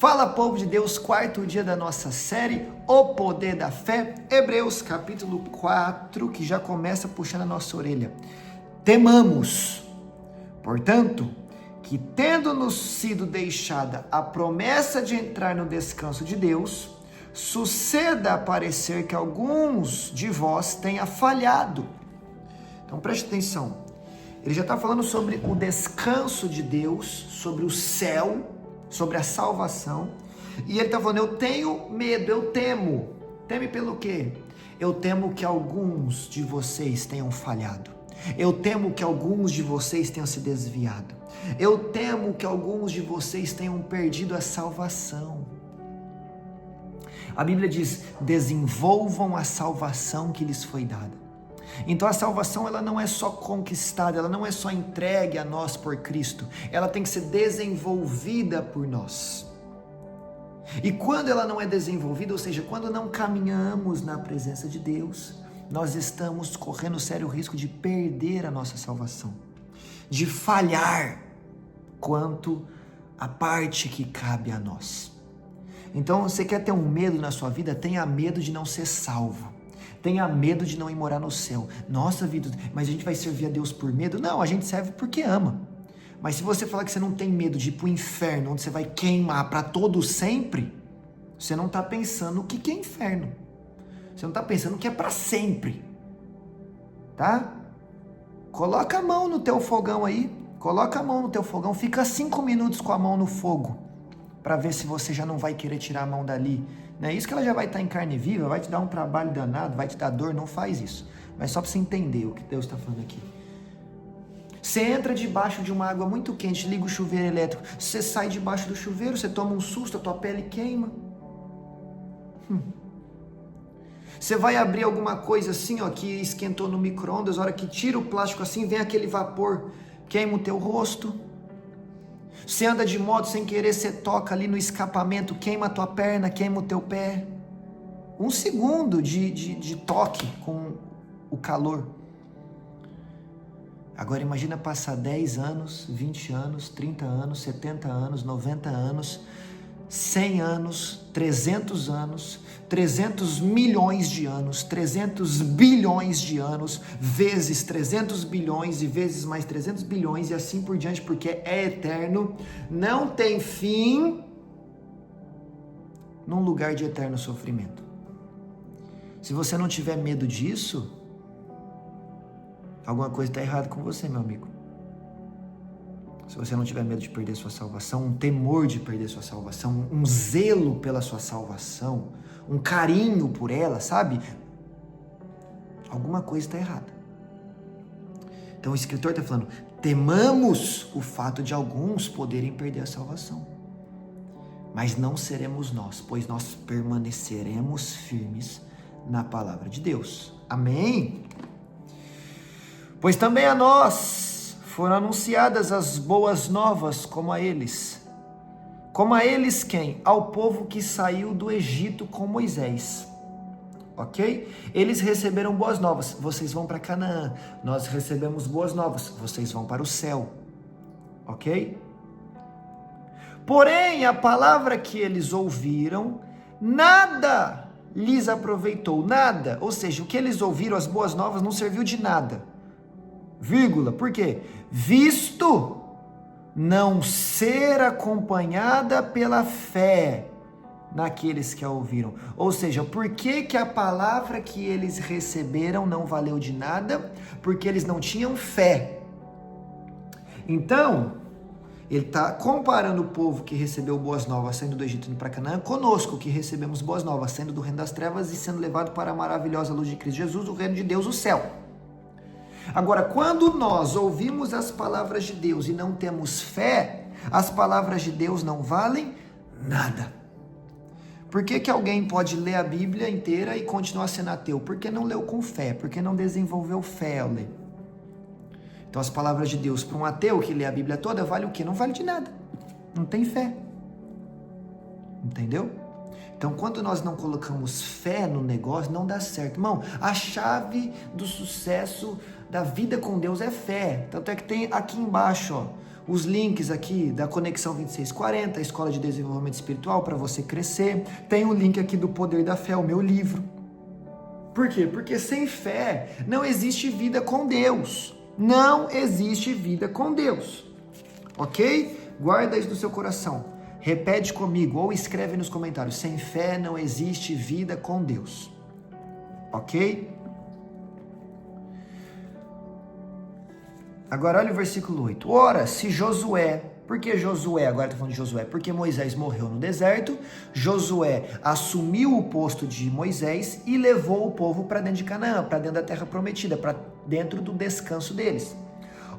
Fala, povo de Deus, quarto dia da nossa série, O Poder da Fé, Hebreus capítulo 4, que já começa puxando a nossa orelha. Temamos, portanto, que tendo-nos sido deixada a promessa de entrar no descanso de Deus, suceda a parecer que alguns de vós tenha falhado. Então preste atenção, ele já está falando sobre o descanso de Deus, sobre o céu, sobre a salvação, e ele está falando, eu tenho medo, eu temo. Teme pelo quê? Eu temo que alguns de vocês tenham falhado. Eu temo que alguns de vocês tenham se desviado. Eu temo que alguns de vocês tenham perdido a salvação. A Bíblia diz, desenvolvam a salvação que lhes foi dada. Então a salvação ela não é só conquistada, ela não é só entregue a nós por Cristo, ela tem que ser desenvolvida por nós. E quando ela não é desenvolvida, ou seja, quando não caminhamos na presença de Deus, nós estamos correndo sério risco de perder a nossa salvação, de falhar quanto à parte que cabe a nós. Então você quer ter um medo na sua vida? Tenha medo de não ser salvo. Tenha medo de não ir morar no céu. Nossa, Vitor, mas a gente vai servir a Deus por medo? Não, a gente serve porque ama. Mas se você falar que você não tem medo de ir para o inferno, onde você vai queimar para todo sempre, você não está pensando o que é inferno. Você não está pensando que é para sempre. Tá? Coloca a mão no teu fogão aí. Coloca a mão no teu fogão. Fica 5 minutos com a mão no fogo. Para ver se você já não vai querer tirar a mão dali. Não é isso que ela já vai estar em carne viva, vai te dar um trabalho danado, vai te dar dor, não faz isso. Mas só para você entender o que Deus está falando aqui. Você entra debaixo de uma água muito quente, liga o chuveiro elétrico, você sai debaixo do chuveiro, você toma um susto, a tua pele queima. Você vai abrir alguma coisa assim, ó, que esquentou no micro-ondas, a hora que tira o plástico assim, vem aquele vapor, queima o teu rosto. Você anda de moto sem querer, você toca ali no escapamento, queima a tua perna, queima o teu pé. 1 segundo de toque com o calor. Agora imagina passar 10 anos, 20 anos, 30 anos, 70 anos, 90 anos, 100 anos, 300 milhões de anos, 300 bilhões de anos, vezes 300 bilhões e vezes mais 300 bilhões e assim por diante, porque é eterno, não tem fim, num lugar de eterno sofrimento. Se você não tiver medo disso, alguma coisa está errada com você, meu amigo. Se você não tiver medo de perder sua salvação, um temor de perder sua salvação, um zelo pela sua salvação, um carinho por ela, sabe? Alguma coisa está errada. Então o escritor está falando, temamos o fato de alguns poderem perder a salvação. Mas não seremos nós, pois nós permaneceremos firmes na palavra de Deus. Amém? Pois também a nós foram anunciadas as boas novas como a eles. Como a eles quem? Ao povo que saiu do Egito com Moisés. Ok? Eles receberam boas novas. Vocês vão para Canaã. Nós recebemos boas novas. Vocês vão para o céu. Ok? Porém, a palavra que eles ouviram, nada lhes aproveitou. Nada. Ou seja, o que eles ouviram, as boas novas, não serviu de nada. Vírgula, por quê? Visto não ser acompanhada pela fé naqueles que a ouviram. Ou seja, por que a palavra que eles receberam não valeu de nada? Porque eles não tinham fé. Então, ele está comparando o povo que recebeu boas novas saindo do Egito indo para Canaã conosco, que recebemos boas novas saindo do reino das trevas e sendo levado para a maravilhosa luz de Cristo Jesus, o reino de Deus, o céu. Agora, quando nós ouvimos as palavras de Deus e não temos fé, as palavras de Deus não valem nada. Por que alguém pode ler a Bíblia inteira e continuar sendo ateu? Porque não leu com fé, porque não desenvolveu fé ao ler. Então as palavras de Deus para um ateu que lê a Bíblia toda vale o quê? Não vale de nada. Não tem fé. Entendeu? Então, quando nós não colocamos fé no negócio, não dá certo. Irmão, a chave do sucesso da vida com Deus é fé. Tanto é que tem aqui embaixo, ó, os links aqui da Conexão 2640, a Escola de Desenvolvimento Espiritual para você crescer. Tem o link aqui do Poder da Fé, o meu livro. Por quê? Porque sem fé não existe vida com Deus. Não existe vida com Deus. Ok? Guarda isso no seu coração. Repete comigo ou escreve nos comentários. Sem fé não existe vida com Deus. Ok? Agora olha o versículo 8. Ora, se Josué... Por que Josué? Agora está falando de Josué. Porque Moisés morreu no deserto. Josué assumiu o posto de Moisés e levou o povo para dentro de Canaã, para dentro da terra prometida, para dentro do descanso deles.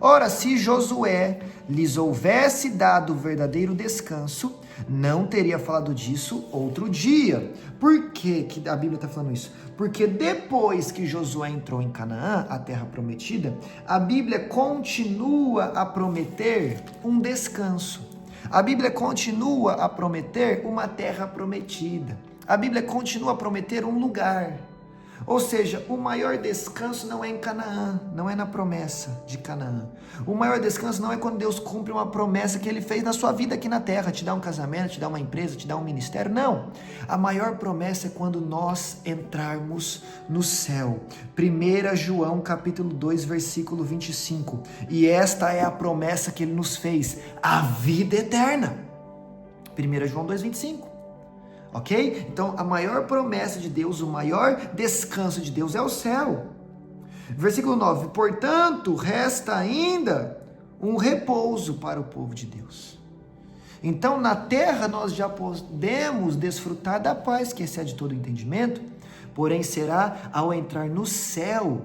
Ora, se Josué lhes houvesse dado o verdadeiro descanso, não teria falado disso outro dia. Por que a Bíblia está falando isso? Porque depois que Josué entrou em Canaã, a terra prometida, a Bíblia continua a prometer um descanso. A Bíblia continua a prometer uma terra prometida. A Bíblia continua a prometer um lugar. Ou seja, o maior descanso não é em Canaã, não é na promessa de Canaã. O maior descanso não é quando Deus cumpre uma promessa que Ele fez na sua vida aqui na terra, te dá um casamento, te dá uma empresa, te dá um ministério, não. A maior promessa é quando nós entrarmos no céu. 1 João capítulo 2, versículo 25. E esta é a promessa que Ele nos fez, a vida eterna. 1 João 2, 25. Ok? Então, a maior promessa de Deus, o maior descanso de Deus é o céu. Versículo 9. Portanto, resta ainda um repouso para o povo de Deus. Então, na terra nós já podemos desfrutar da paz que excede todo o entendimento, porém será ao entrar no céu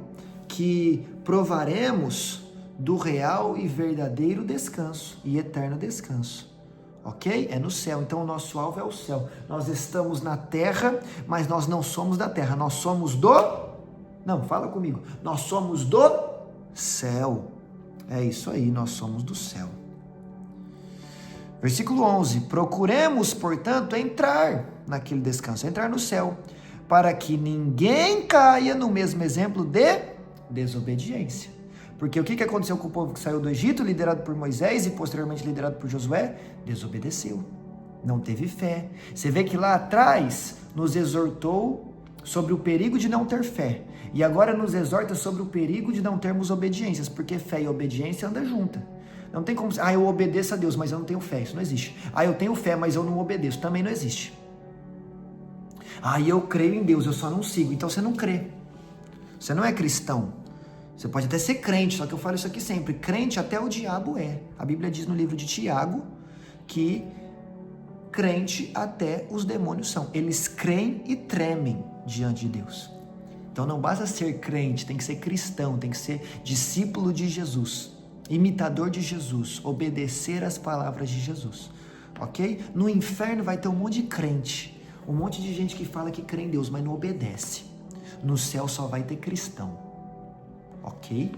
que provaremos do real e verdadeiro descanso e eterno descanso. Ok? É no céu, então o nosso alvo é o céu. Nós estamos na terra, mas nós não somos da terra, nós somos do... Não, fala comigo. Nós somos do céu. É isso aí, nós somos do céu. Versículo 11. Procuremos, portanto, entrar naquele descanso, entrar no céu, para que ninguém caia no mesmo exemplo de desobediência. Porque o que aconteceu com o povo que saiu do Egito, liderado por Moisés e posteriormente liderado por Josué? Desobedeceu, não teve fé. Você vê que lá atrás nos exortou sobre o perigo de não ter fé. E agora nos exorta sobre o perigo de não termos obediências, porque fé e obediência andam juntas. Não tem como... eu obedeço a Deus, mas eu não tenho fé. Isso não existe. Eu tenho fé, mas eu não obedeço. Também não existe. Eu creio em Deus, eu só não sigo. Então você não crê. Você não é cristão. Você pode até ser crente, só que eu falo isso aqui sempre. Crente até o diabo é. A Bíblia diz no livro de Tiago que crente até os demônios são. Eles creem e tremem diante de Deus. Então não basta ser crente, tem que ser cristão, tem que ser discípulo de Jesus, imitador de Jesus, obedecer às palavras de Jesus. Ok? No inferno vai ter um monte de crente, um monte de gente que fala que crê em Deus, mas não obedece. No céu só vai ter cristão. Ok?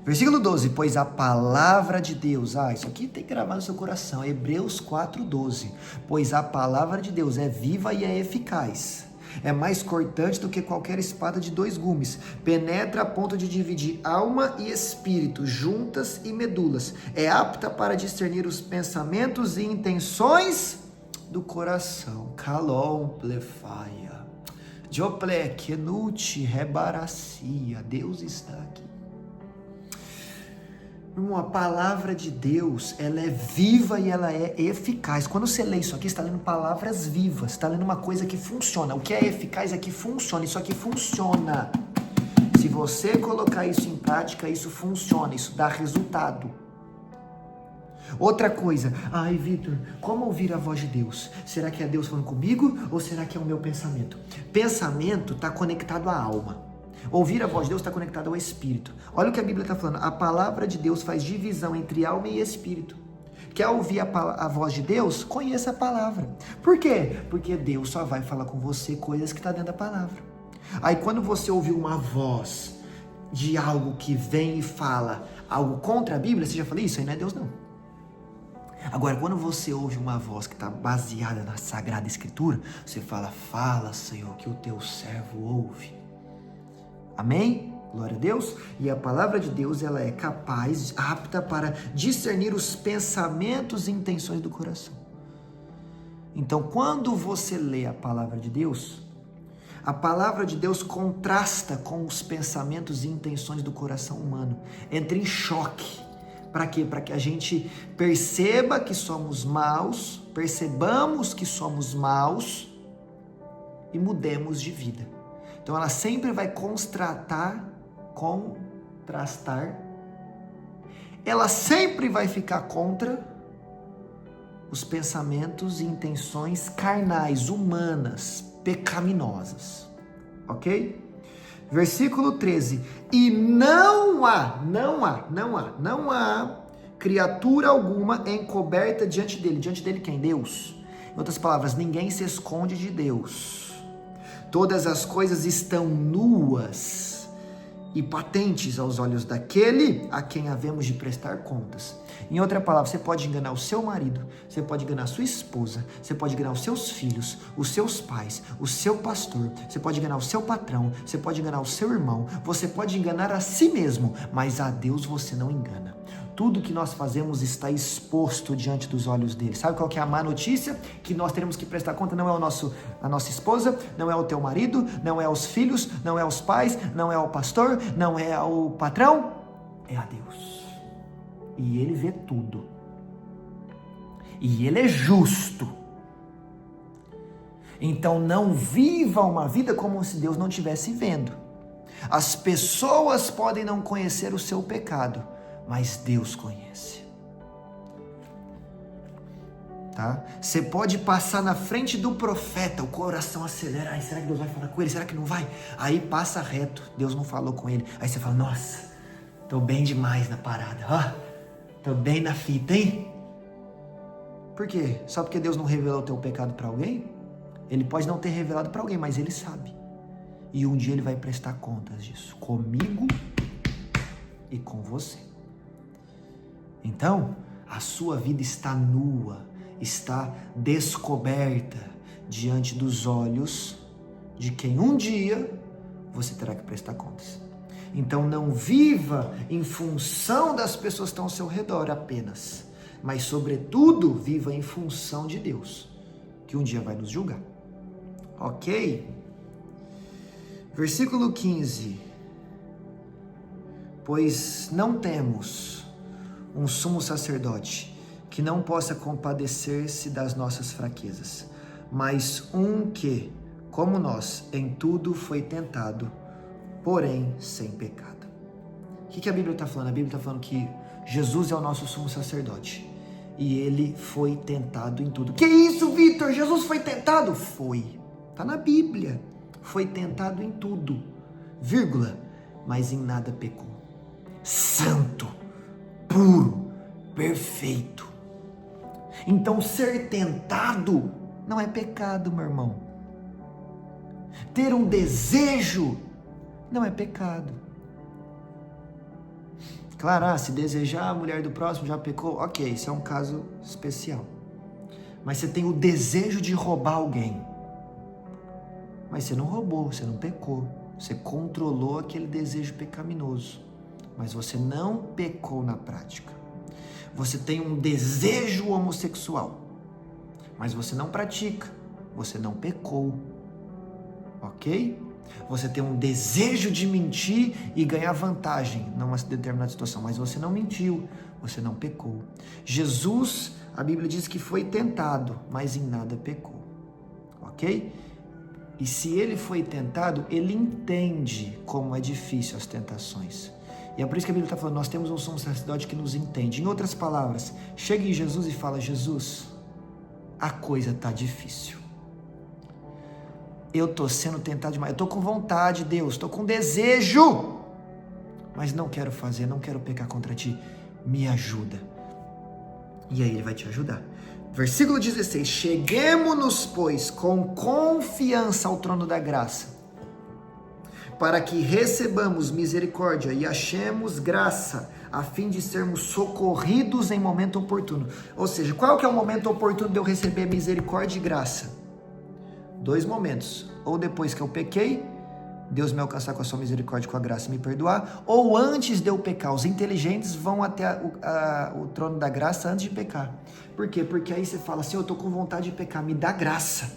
Versículo 12, pois a palavra de Deus, isso aqui tem que gravar no seu coração, Hebreus 4:12, pois a palavra de Deus é viva e é eficaz, é mais cortante do que qualquer espada de 2 gumes, penetra a ponto de dividir alma e espírito, juntas e medulas, é apta para discernir os pensamentos e intenções do coração. Kalom plefaia. Jople, Kenuti, Rebaracia, Deus está aqui. Irmão, a palavra de Deus, ela é viva e ela é eficaz. Quando você lê isso aqui, você está lendo palavras vivas, está lendo uma coisa que funciona. O que é eficaz é que funciona, isso aqui funciona. Se você colocar isso em prática, isso funciona, isso dá resultado. Outra coisa, Vitor, como ouvir a voz de Deus? Será que é Deus falando comigo ou será que é o meu pensamento? Pensamento está conectado à alma. Ouvir a voz de Deus está conectado ao espírito. Olha o que a Bíblia está falando. A palavra de Deus faz divisão entre alma e espírito. Quer ouvir a voz de Deus? Conheça a palavra. Por quê? Porque Deus só vai falar com você coisas que estão dentro da palavra. Aí quando você ouvir uma voz de algo que vem e fala algo contra a Bíblia, você já fala, isso aí não é Deus não. Agora, quando você ouve uma voz que está baseada na Sagrada Escritura, você fala, fala, Senhor, que o teu servo ouve. Amém? Glória a Deus. E a palavra de Deus, ela é capaz, apta para discernir os pensamentos e intenções do coração. Então, quando você lê a palavra de Deus, a palavra de Deus contrasta com os pensamentos e intenções do coração humano. Entra em choque. Para quê? Para que a gente perceba que somos maus, percebamos que somos maus e mudemos de vida. Então ela sempre vai contrastar, ela sempre vai ficar contra os pensamentos e intenções carnais, humanas, pecaminosas. Ok? Versículo 13. E não há criatura alguma encoberta diante dele. Diante dele quem? Deus. Em outras palavras, ninguém se esconde de Deus. Todas as coisas estão nuas e patentes aos olhos daquele a quem havemos de prestar contas. Em outra palavra, você pode enganar o seu marido, você pode enganar a sua esposa, você pode enganar os seus filhos, os seus pais, o seu pastor, você pode enganar o seu patrão, você pode enganar o seu irmão, você pode enganar a si mesmo, mas a Deus você não engana. Tudo que nós fazemos está exposto diante dos olhos dele. Sabe qual que é a má notícia? Que nós teremos que prestar conta, não é a nossa esposa, não é o teu marido, não é os filhos, não é os pais, não é o pastor, não é o patrão, é a Deus. E ele vê tudo. E ele é justo. Então não viva uma vida como se Deus não estivesse vendo. As pessoas podem não conhecer o seu pecado, mas Deus conhece. Tá? Você pode passar na frente do profeta, o coração acelera. Ai, será que Deus vai falar com ele? Será que não vai? Aí passa reto, Deus não falou com ele. Aí você fala, nossa, tô bem demais na parada. Tô bem na fita, hein? Por quê? Só porque Deus não revelou o teu pecado para alguém? Ele pode não ter revelado para alguém, mas ele sabe. E um dia ele vai prestar contas disso, comigo e com você. Então, a sua vida está nua, está descoberta diante dos olhos de quem um dia você terá que prestar contas. Então não viva em função das pessoas que estão ao seu redor apenas, mas sobretudo viva em função de Deus, que um dia vai nos julgar. Ok? Versículo 15. Pois não temos um sumo sacerdote que não possa compadecer-se das nossas fraquezas, mas um que, como nós, em tudo foi tentado, porém sem pecado. O que a Bíblia está falando? A Bíblia está falando que Jesus é o nosso sumo sacerdote e ele foi tentado em tudo. Que isso, Vitor? Jesus foi tentado? Foi. Está na Bíblia. Foi tentado em tudo, vírgula, mas em nada pecou. Santo, puro, perfeito. Então ser tentado não é pecado, meu irmão. Ter um desejo não é pecado. Claro, se desejar a mulher do próximo já pecou, ok, isso é um caso especial. Mas você tem o desejo de roubar alguém. Mas você não roubou, você não pecou. Você controlou aquele desejo pecaminoso. Mas você não pecou na prática. Você tem um desejo homossexual. Mas você não pratica. Você não pecou. Ok? Você tem um desejo de mentir e ganhar vantagem numa determinada situação. Mas você não mentiu. Você não pecou. Jesus, a Bíblia diz que foi tentado, mas em nada pecou. Ok? E se ele foi tentado, ele entende como é difícil as tentações. E é por isso que a Bíblia está falando, nós temos um sumo sacerdote que nos entende. Em outras palavras, chega em Jesus e fala, Jesus, a coisa está difícil. Eu estou sendo tentado demais, eu estou com vontade, Deus, estou com desejo, mas não quero fazer, não quero pecar contra ti, me ajuda. E aí ele vai te ajudar. Versículo 16, cheguemo-nos, pois, com confiança ao trono da graça, para que recebamos misericórdia e achemos graça, a fim de sermos socorridos em momento oportuno. Ou seja, qual que é o momento oportuno de eu receber misericórdia e graça? 2 momentos, ou depois que eu pequei, Deus me alcançar com a sua misericórdia, com a graça e me perdoar, ou antes de eu pecar. Os inteligentes vão até o trono da graça antes de pecar. Por quê? Porque aí você fala assim, eu estou com vontade de pecar, me dá graça,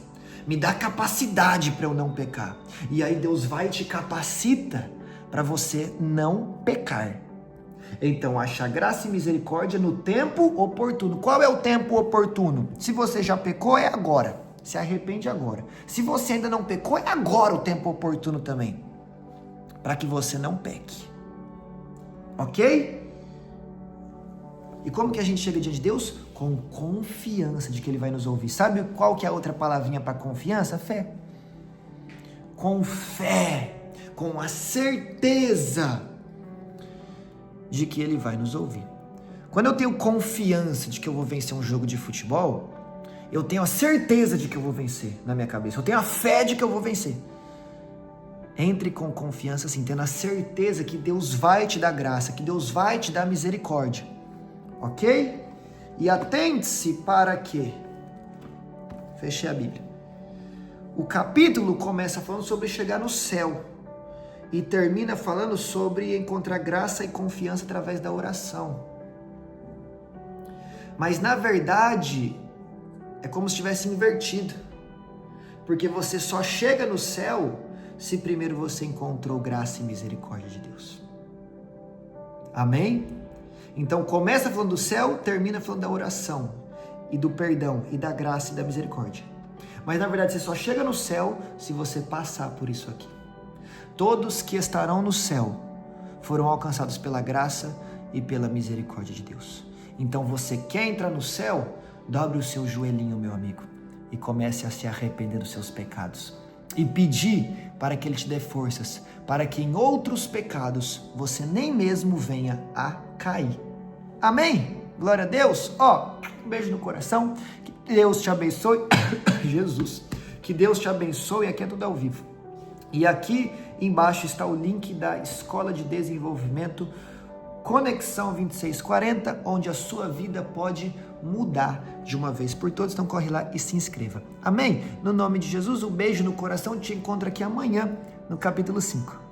me dá capacidade para eu não pecar. E aí Deus vai e te capacita para você não pecar. Então, acha graça e misericórdia no tempo oportuno. Qual é o tempo oportuno? Se você já pecou, é agora. Se arrepende agora. Se você ainda não pecou, é agora o tempo oportuno também. Para que você não peque. Ok? E como que a gente chega diante de Deus? Com confiança de que Ele vai nos ouvir. Sabe qual que é a outra palavrinha para confiança? Fé. Com fé. Com a certeza de que Ele vai nos ouvir. Quando eu tenho confiança de que eu vou vencer um jogo de futebol, eu tenho a certeza de que eu vou vencer na minha cabeça. Eu tenho a fé de que eu vou vencer. Entre com confiança, assim, tendo a certeza que Deus vai te dar graça, que Deus vai te dar misericórdia. Ok? E atente-se para quê? Fechei a Bíblia. O capítulo começa falando sobre chegar no céu. E termina falando sobre encontrar graça e confiança através da oração. Mas na verdade, é como se tivesse invertido. Porque você só chega no céu se primeiro você encontrou graça e misericórdia de Deus. Amém? Então começa falando do céu, termina falando da oração, e do perdão, e da graça e da misericórdia. Mas na verdade você só chega no céu se você passar por isso aqui. Todos que estarão no céu foram alcançados pela graça e pela misericórdia de Deus. Então você quer entrar no céu? Dobre o seu joelhinho, meu amigo, e comece a se arrepender dos seus pecados. E pedir para que Ele te dê forças, para que em outros pecados você nem mesmo venha a cair. Amém? Glória a Deus. Um beijo no coração. Que Deus te abençoe. Jesus. Que Deus te abençoe. Aqui é tudo ao vivo. E aqui embaixo está o link da Escola de Desenvolvimento Conexão 2640, onde a sua vida pode mudar de uma vez por todas. Então corre lá e se inscreva. Amém? No nome de Jesus, um beijo no coração. Te encontro aqui amanhã no capítulo 5.